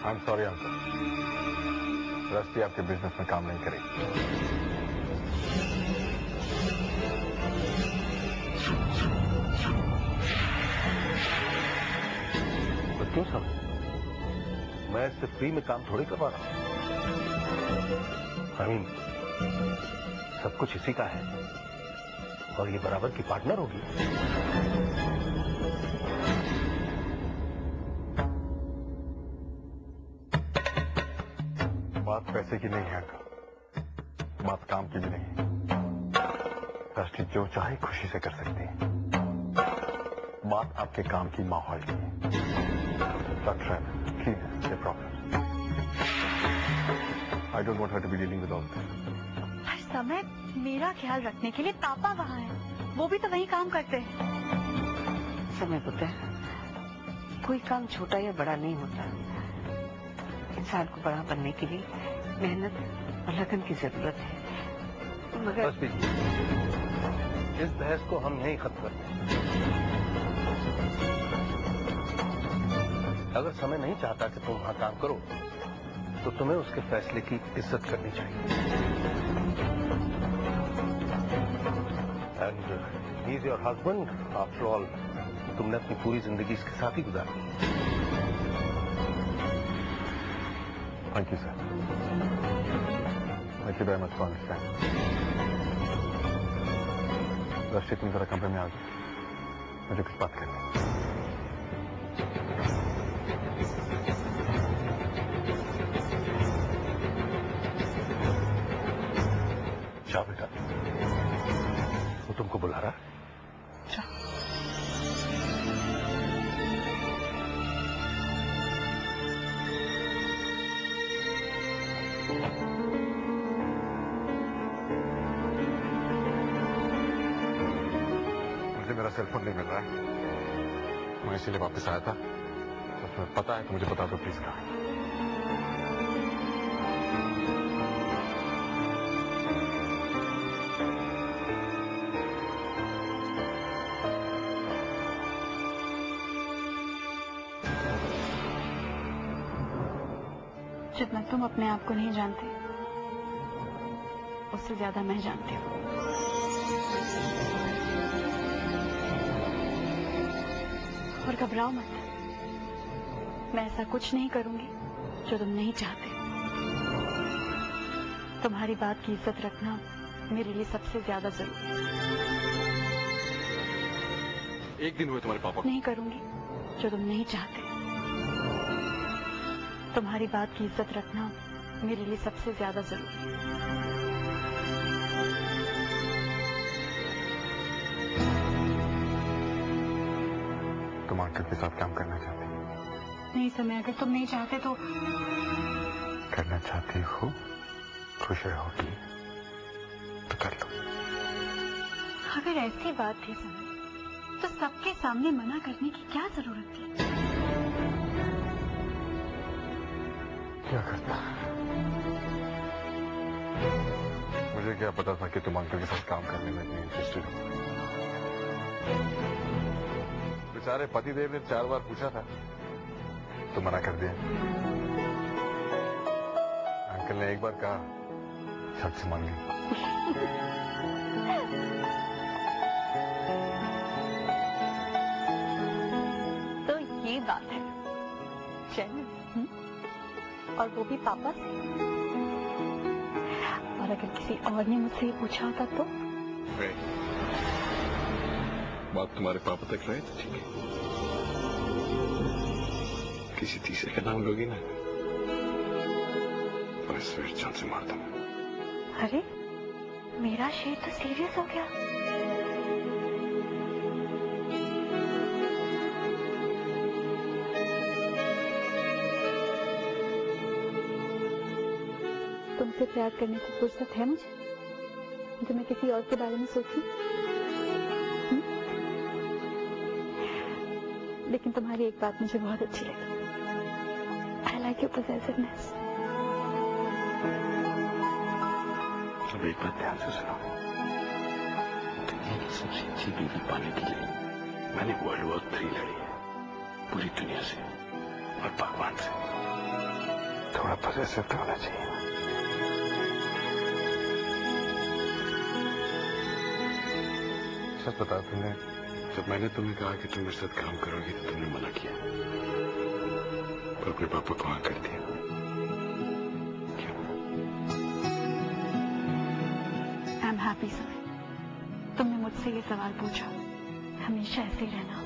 I am sorry uncle, रस्ती आपके business में काम नहीं करेगी। तो क्यों सर, मैं इससे फ्री में काम थोड़ी करवा रहा हूं। सब कुछ इसी का है और ये बराबर की पार्टनर होगी। बात पैसे की नहीं है अंकल, बात काम की भी नहीं। रस्ती जो चाहे खुशी से कर सकती है। बात आपके काम की, माहौल की। Please problem. I don't want her to be dealing with all this. हर समय मेरा ख्याल रखने के लिए पापा वहाँ हैं, वो भी तो वही काम करते हैं। समय पुत्र, कोई काम छोटा या बड़ा नहीं होता। इंसान को बड़ा बनने के लिए मेहनत और लगन की जरूरत है। मगर बस इस बहस को हम यहीं खत्म करते हैं। अगर समय नहीं चाहता कि तुम वहां काम करो तो तुम्हें उसके फैसले की इज्जत करनी चाहिए। And he is your husband after all. तुमने अपनी पूरी जिंदगी इसके साथ ही गुजारी। Thank you sir, thank you very much for understanding. रस्ती तुम जरा कमरे में आ जाओ, मुझे कुछ बात करनी है। जा बेटा, वो तुमको बुला रहा है। मुझे मेरा सेलफोन नहीं मिल रहा है, मैं इसीलिए वापस आया था। तो तुम्हें पता है तो मुझे बता दो प्लीज कहाँ। जितना तुम अपने आप को नहीं जानते, उससे ज्यादा मैं जानती हूँ। और घबराओ मत, मैं ऐसा कुछ नहीं करूंगी जो तुम नहीं चाहते। तुम्हारी बात की इज्जत रखना मेरे लिए सबसे ज्यादा जरूरी है। एक दिन हुए तुम्हारे पापा को। नहीं करूंगी जो तुम नहीं चाहते। तुम्हारी बात की इज्जत रखना मेरे लिए सबसे ज्यादा जरूरी है। तुम अंकल के साथ काम करना चाहती हो? नहीं समय, अगर तुम नहीं चाहते तो। करना चाहती हो, खुश रहोगी तो कर लो। अगर ऐसी बात थी समय, तो सबके सामने मना करने की क्या जरूरत थी? क्या करता? मुझे क्या पता था कि तुम अंकल के साथ काम करने में इतनी इंटरेस्टेड हो। बेचारे पतिदेव ने 4 बार पूछा था तो मना कर दिया। अंकल ने एक बार कहा, झट से मान ली। तो ये बात है चैन, और वो भी पापा से। और अगर किसी और ने मुझसे ये पूछा होता तो? बात तुम्हारे पापा तक रहे तो ठीक है, किसी तीसरे का नाम लोगी ना और इस स्वीट जान से मार दूंगा। अरे मेरा शेर तो सीरियस हो गया। तुमसे प्यार करने की फुर्सत है मुझे, जो मैं किसी और के बारे में सोचूं? लेकिन तुम्हारी एक बात मुझे बहुत अच्छी लगी। I like your possessiveness. अब एक बात ध्यान से सुनो, दुनिया की सबसे अच्छी बीवी पाने के लिए मैंने वर्ल्ड वॉर 3 लड़ी है, पूरी दुनिया से और भगवान से। थोड़ा पॉसेसिव तो होना चाहिए। सच बता, तुमने जब मैंने तुम्हें कहा कि तुम मेरे साथ काम करोगी तो तुमने मना किया और अपने पापा को हाँ कर दिया। क्यों? I am happy sir. तुमने मुझसे ये सवाल पूछा। हमेशा ऐसे ही रहना।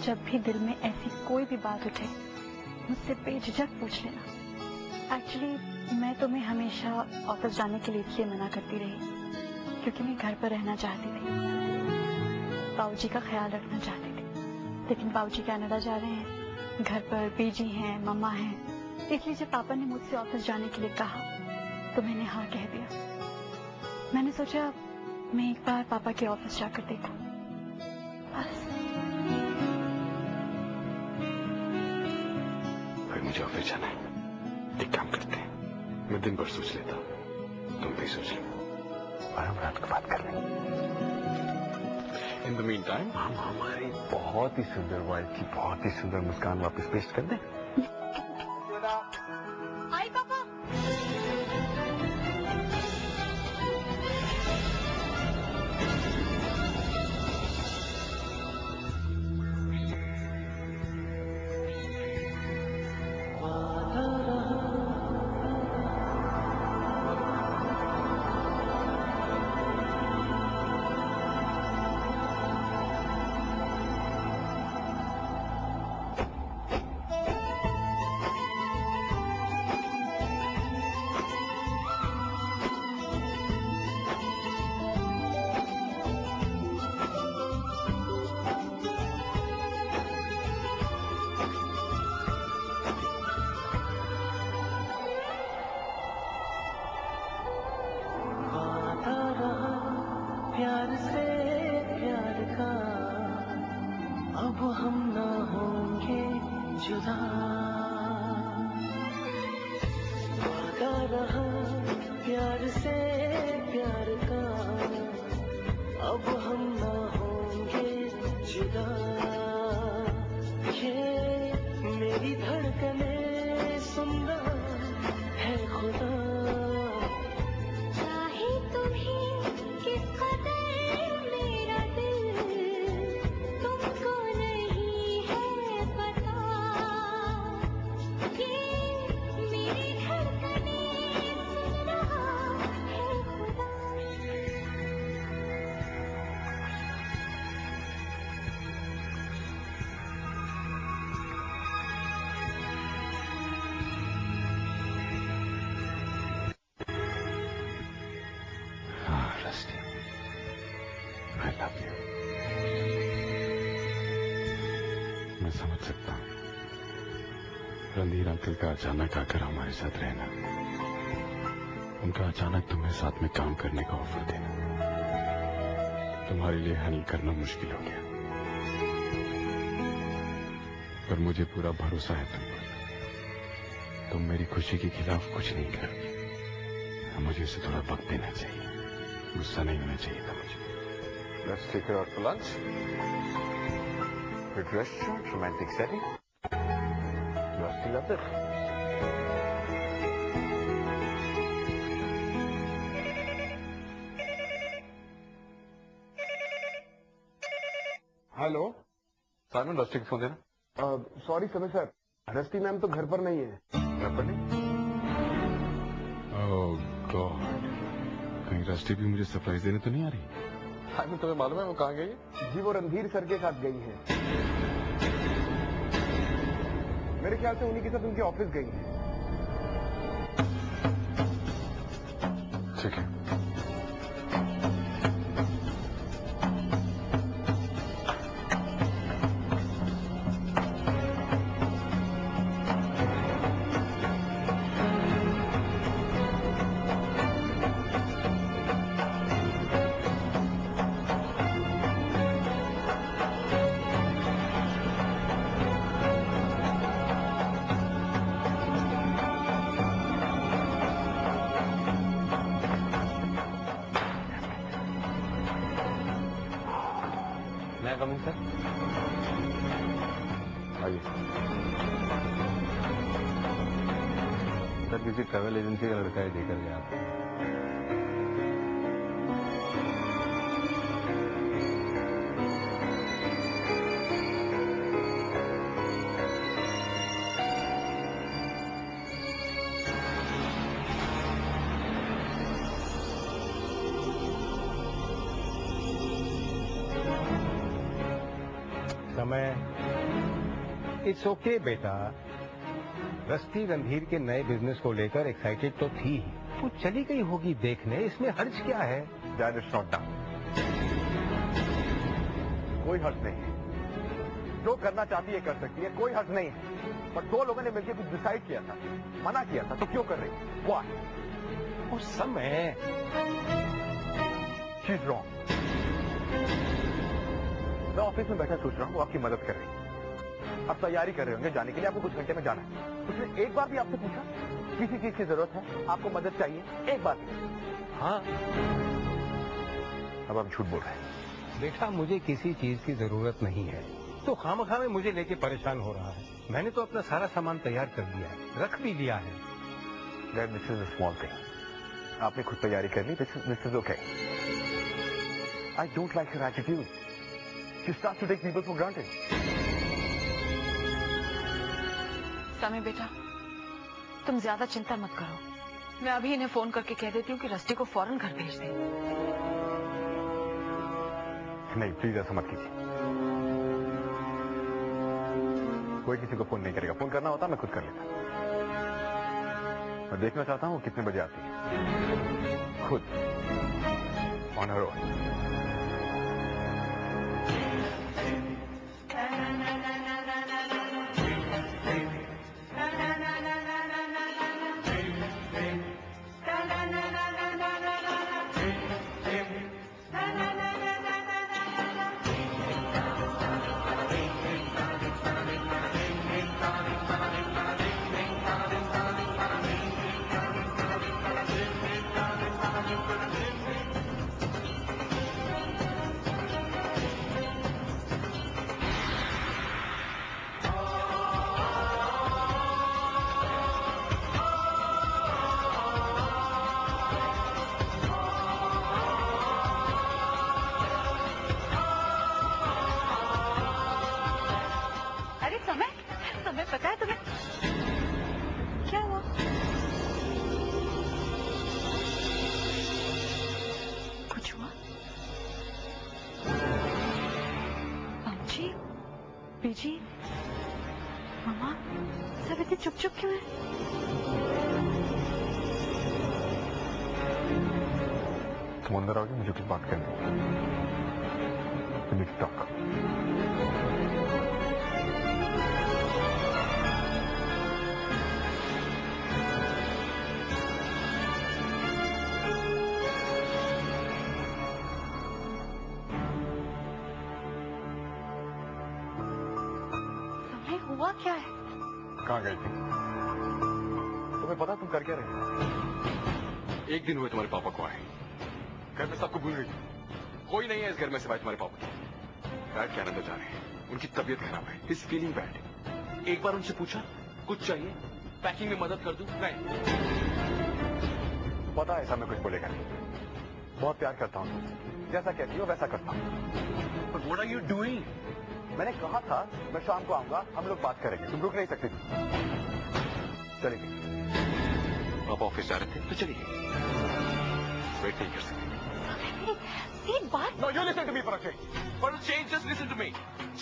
जब भी दिल में ऐसी कोई भी बात उठे मुझसे बेझिझक पूछ लेना। एक्चुअली मैं तुम्हें हमेशा ऑफिस जाने के लिए इसलिए मना करती रही क्योंकि मैं घर पर रहना चाहती थी, बाबूजी का ख्याल रखना चाहती थी। लेकिन बाबूजी कनाडा जा रहे हैं, घर पर बीजी हैं, मम्मा हैं, इसलिए जब पापा ने मुझसे ऑफिस जाने के लिए कहा तो मैंने हाँ कह दिया। मैंने सोचा मैं एक बार पापा के ऑफिस जाकर देखूं, बस। भाई मुझे ऑफिस जाना है। एक काम करते हैं, मैं दिन भर सोच लेता हूँ, तुम भी सोच लो और हम रात को बात कर लेंगे। इन द मीन टाइम हम हमारी बहुत ही सुंदर वाइफ की बहुत ही सुंदर मुस्कान वापस पेश कर दें। आई पापा। प्यार से प्यार का अब हम ना होंगे जुदा, वादा रहा प्यार से प्यार का अब हम ना होंगे जुदा। ये मेरी धड़कने सुन रहा है खुदा, I love you. मैं समझ सकता हूँ रणधीर अंकल का अचानक आकर हमारे साथ रहना, उनका अचानक तुम्हें साथ में काम करने का ऑफर देना तुम्हारे लिए हैंडल करना मुश्किल हो गया। पर मुझे पूरा भरोसा है तुम पर। तुम मेरी खुशी के खिलाफ कुछ नहीं करोगी। मुझे इसे थोड़ा वक्त देना चाहिए, गुस्सा नहीं होना चाहिए था मुझे। Let's take her out for lunch. Good restaurant, romantic setting. You are still up there. Hello Simon, rusty को फोन देना। सॉरी समय सर, रस्टी मैम तो घर पर नहीं है। घर पर नहीं? ओह गॉड, कहीं रस्टी भी मुझे सरप्राइज देने तो नहीं आ रही? साइमन, तुम्हें मालूम है वो कहाँ गई है? जी वो रणधीर सर के साथ गई है। मेरे ख्याल से उन्हीं के साथ उनके ऑफिस गई है। ठीक है। मैं कमिंग सर? आइए। किसी ट्रैवल एजेंसी का लड़का ही देकर गया था। समय इट्स ओके बेटा। रस्ती गंभीर के नए बिजनेस को लेकर एक्साइटेड तो थी ही, वो चली गई होगी देखने, इसमें हर्ज क्या है? Dad is not down. कोई हर्ज नहीं है, जो करना चाहती है कर सकती है, कोई हर्ज नहीं है। पर दो लोगों ने मिलकर कुछ डिसाइड किया था, मना किया था, तो क्यों कर रही? व्हाई? उस समय शी इज रॉन्ग। मैं ऑफिस में बैठा सोच रहा हूँ वो आपकी मदद कर रही है। आप तैयारी कर रहे होंगे जाने के लिए, आपको कुछ घंटे में जाना है। उसने एक बार भी आपसे पूछा किसी चीज की जरूरत है, आपको मदद चाहिए? एक बार भी? हाँ अब आप झूठ बोल रहे हैं। बेटा, मुझे किसी चीज की जरूरत नहीं है, तो खामखा में मुझे लेके परेशान हो रहा है। मैंने तो अपना सारा सामान तैयार कर दिया है, रख भी लिया है। Dad, this is a small thing. आपने खुद तैयारी कर ली, this is okay. I don't like her attitude. She starts to take people for granted. समय बेटा, तुम ज्यादा चिंता मत करो। मैं अभी इन्हें फोन करके कह देती हूँ कि रस्टी को फौरन घर भेज दें। नहीं, प्लीज ऐसा मत कीजिए। कोई किसी को फोन नहीं करेगा। फोन करना होता मैं खुद कर लेता। मैं देखना चाहता हूँ कितने बजे आती है, खुद, ऑन हर ओन। समय पता है तुम्हें क्या हुआ? कुछ हुआ? जी, बीजी, मामा, सब इतने चुप चुप क्यों हैं? तुम अंदर आओगे, मुझे कुछ बात करनी है। We need to talk. समय हुआ क्या है? कहाँ गई थी? तुम्हें पता तुम कर क्या रहे? एक दिन हुए तुम्हारे पापा को आए, घर में सबको भूल गई। कोई नहीं है इस घर में सिवाय तुम्हारे पापा के। डैड कनाडा जा रहे हैं, उनकी तबीयत खराब है, इज फीलिंग बैड। एक बार उनसे पूछा कुछ चाहिए, पैकिंग में मदद कर दूं? नहीं। पता है ऐसा मैं कुछ बोलेगा नहीं। बहुत प्यार करता हूँ तुमसे, जैसा कहती हो वैसा करता हूँ। But what are you doing? मैंने कहा था मैं शाम को आऊंगा, हम लोग बात करेंगे। तुम रुक नहीं सकती। चलिए। पापा ऑफिस जा रहे थे तो चलिए, वेट नहीं कर सकते। एक बात। No, you listen to me for a change. For a change, just listen to me.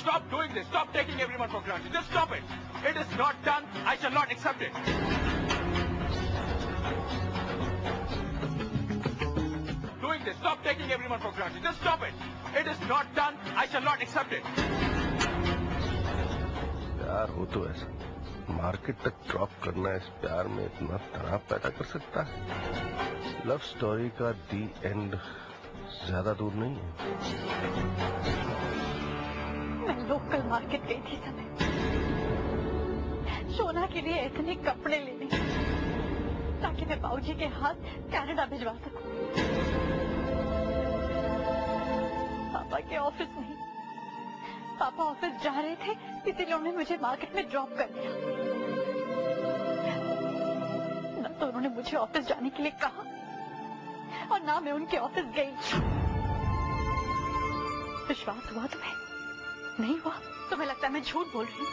Stop doing this. Stop taking everyone for granted. Just stop it. It is not done. I shall not accept it. Doing this. Stop taking everyone for granted. Just stop it. It is not done. I shall not accept it. प्यार हो तो ऐसा market तक drop करना इस प्यार में इतना तनाव पैदा कर सकता है। लव स्टोरी का दी एंड ज्यादा दूर नहीं है। मैं लोकल मार्केट गई थी समय, सोना के लिए इतने कपड़े लेने ताकि मैं बाबूजी के हाथ कनाडा भिजवा सकूं। पापा के ऑफिस नहीं, पापा ऑफिस जा रहे थे, इसलिए उन्होंने मुझे मार्केट में ड्रॉप कर दिया। न उन्होंने मुझे ऑफिस जाने के लिए कहा और ना मैं उनके ऑफिस गई। विश्वास हुआ तुम्हें? नहीं हुआ? तुम्हें लगता है मैं झूठ बोल रही हूँ?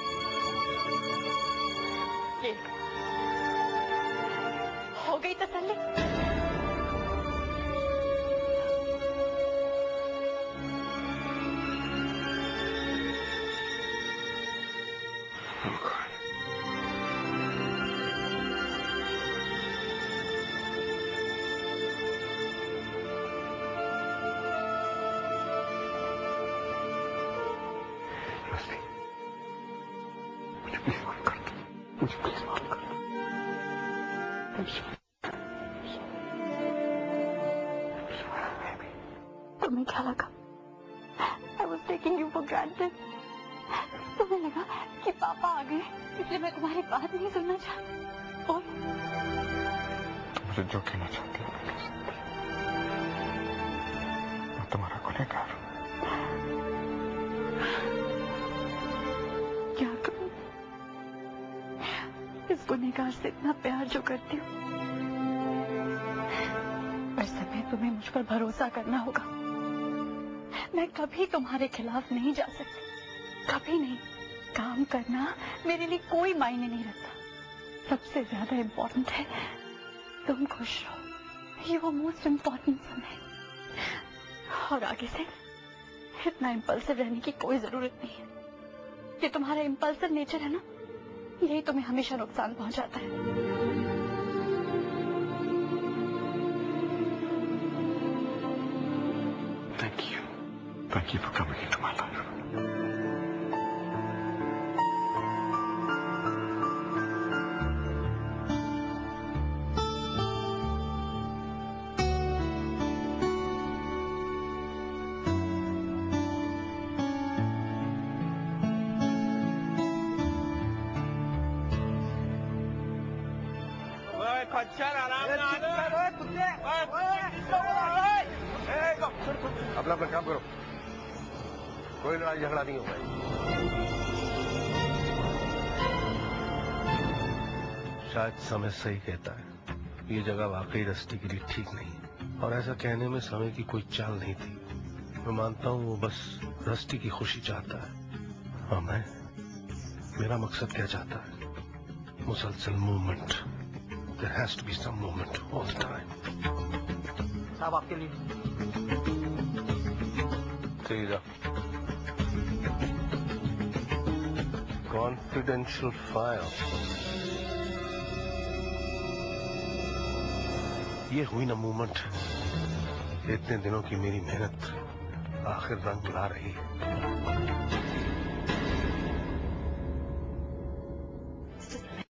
ये हो गई तसल्ली? मुझे प्लीज माफ कर दो, मुझे प्लीज माफ कर दो। तुम्हें क्या लगा? I was taking you for granted. तुम्हें लगा कि पापा आ गए इसलिए मैं तुम्हारी बात नहीं सुनना चाहती। और मुझे जो कहना चाहती हो मैं कह सकती हूँ। मैं तुम्हारा गुनहगार हूँ। क्या करूं? इस गुनहगार से इतना प्यार जो करती हूँ, पर समय तुम्हें मुझ पर भरोसा करना होगा। मैं कभी तुम्हारे खिलाफ नहीं जा सकती, कभी नहीं। काम करना मेरे लिए कोई मायने नहीं रखता। सबसे ज्यादा इम्पोर्टेंट है तुम खुश रहो। You are most important for me. और आगे से इतना इम्पल्सिव रहने की कोई जरूरत नहीं है। ये तुम्हारा इम्पल्सिव नेचर है ना, यही तुम्हें हमेशा नुकसान पहुंचाता है। Thank you for coming into my life. अपना अपना काम करो, कोई लड़ाई झगड़ा नहीं होगा। शायद समय सही कहता है, ये जगह वाकई रस्टी के लिए ठीक नहीं, और ऐसा कहने में समय की कोई चाल नहीं थी। मैं मानता हूँ वो बस रस्टी की खुशी चाहता है, और मेरा मकसद क्या चाहता है? मुसलसल movement. There has to be some movement all the time. साहब आपके लिए। सीधा कॉन्फिडेंशियल फाइल। ये हुई ना मूवमेंट। इतने दिनों की मेरी मेहनत आखिर रंग ला रही है।